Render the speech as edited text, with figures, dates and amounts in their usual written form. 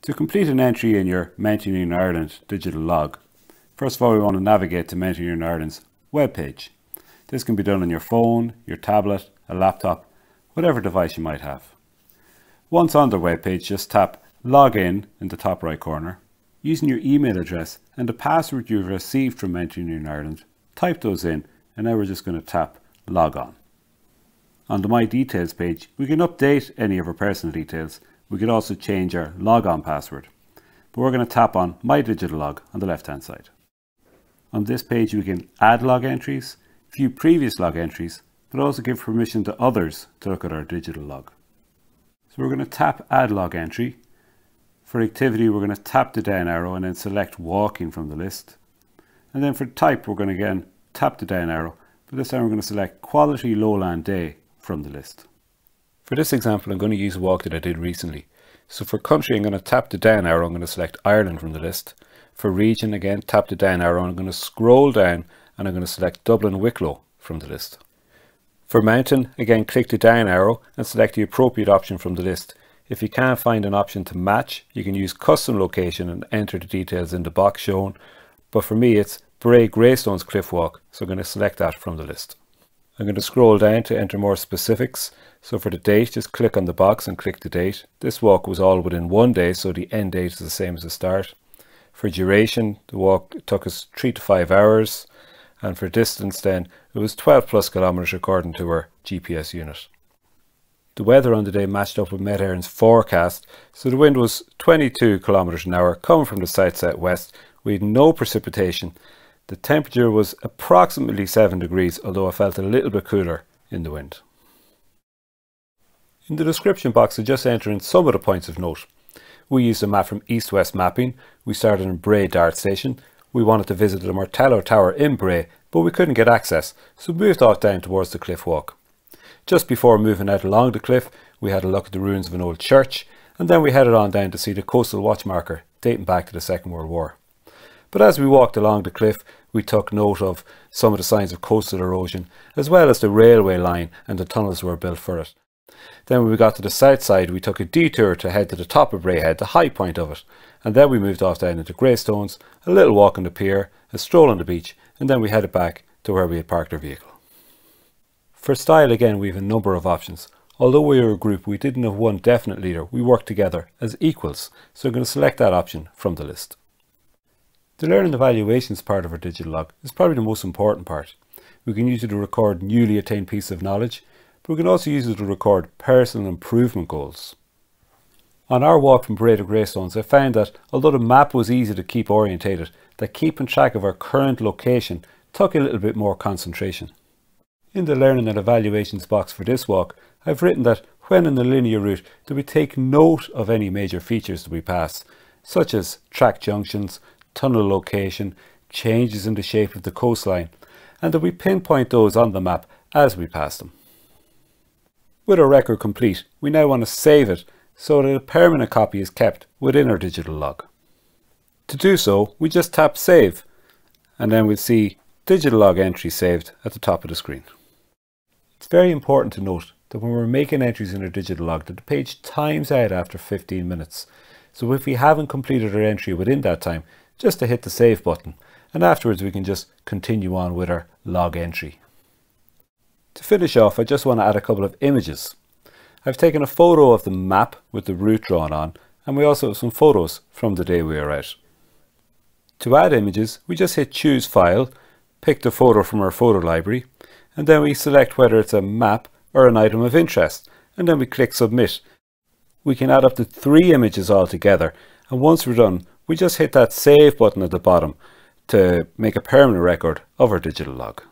To complete an entry in your Mountaineering Ireland digital log, first of all we want to navigate to Mountaineering Ireland's webpage. This can be done on your phone, your tablet, a laptop, whatever device you might have. Once on the webpage, just tap Login in the top right corner. Using your email address and the password you've received from Mountaineering Ireland, type those in, and now we're just going to tap Log On. On the My Details page, we can update any of our personal details. We can also change our logon password, but we're going to tap on My Digital Log on the left hand side. On this page we can add log entries, view previous log entries, but also give permission to others to look at our digital log. So we're going to tap Add Log Entry. For activity we're going to tap the down arrow and then select walking from the list. And then for type we're going to again tap the down arrow, but this time we're going to select Quality Lowland Day from the list. For this example I'm going to use a walk that I did recently. So for country I'm going to tap the down arrow, I'm going to select Ireland from the list. For region again tap the down arrow and I'm going to scroll down and I'm going to select Dublin Wicklow from the list. For mountain again click the down arrow and select the appropriate option from the list. If you can't find an option to match, you can use custom location and enter the details in the box shown, but for me it's Bray Greystones Cliff Walk, so I'm going to select that from the list. I'm going to scroll down to enter more specifics. So for the date, just click on the box and click the date. This walk was all within 1 day, so the end date is the same as the start. For duration, the walk took us 3 to 5 hours, and for distance then, it was 12 plus kilometers according to our GPS unit. The weather on the day matched up with Met Éireann's forecast, so the wind was 22 kilometers an hour coming from the south-southwest. We had no precipitation. The temperature was approximately 7 degrees, although I felt a little bit cooler in the wind. In the description box I just enter in some of the points of note. We used a map from East West Mapping. We started in Bray Dart Station. We wanted to visit the Martello Tower in Bray, but we couldn't get access, so we moved off down towards the cliff walk. Just before moving out along the cliff, we had a look at the ruins of an old church, and then we headed on down to see the coastal watch marker dating back to the Second World War. But as we walked along the cliff, we took note of some of the signs of coastal erosion, as well as the railway line and the tunnels were built for it. Then when we got to the south side, we took a detour to head to the top of Brayhead, the high point of it, and then we moved off down into Greystones, a little walk on the pier, a stroll on the beach, and then we headed back to where we had parked our vehicle. For style again, we have a number of options. Although we are a group, we didn't have one definite leader. We worked together as equals, so I'm going to select that option from the list. The learn and evaluations part of our digital log is probably the most important part. We can use it to record newly attained pieces of knowledge, but we can also use it to record personal improvement goals. On our walk from Bray to Greystones, I found that although the map was easy to keep orientated, that keeping track of our current location took a little bit more concentration. In the learning and evaluations box for this walk, I've written that when in the linear route that we take note of any major features that we pass, such as track junctions, tunnel location, changes in the shape of the coastline, and that we pinpoint those on the map as we pass them. With our record complete, we now want to save it so that a permanent copy is kept within our digital log. To do so, we just tap Save, and then we'll see Digital Log Entry saved at the top of the screen. It's very important to note that when we're making entries in our digital log that the page times out after 15 minutes. So if we haven't completed our entry within that time, just to hit the Save button, and afterwards we can just continue on with our log entry. To finish off, I just want to add a couple of images. I've taken a photo of the map with the route drawn on, and we also have some photos from the day we were out. To add images, we just hit Choose File, pick the photo from our photo library, and then we select whether it's a map or an item of interest, and then we click Submit. We can add up to 3 images altogether, and once we're done, we just hit that Save button at the bottom to make a permanent record of our digital log.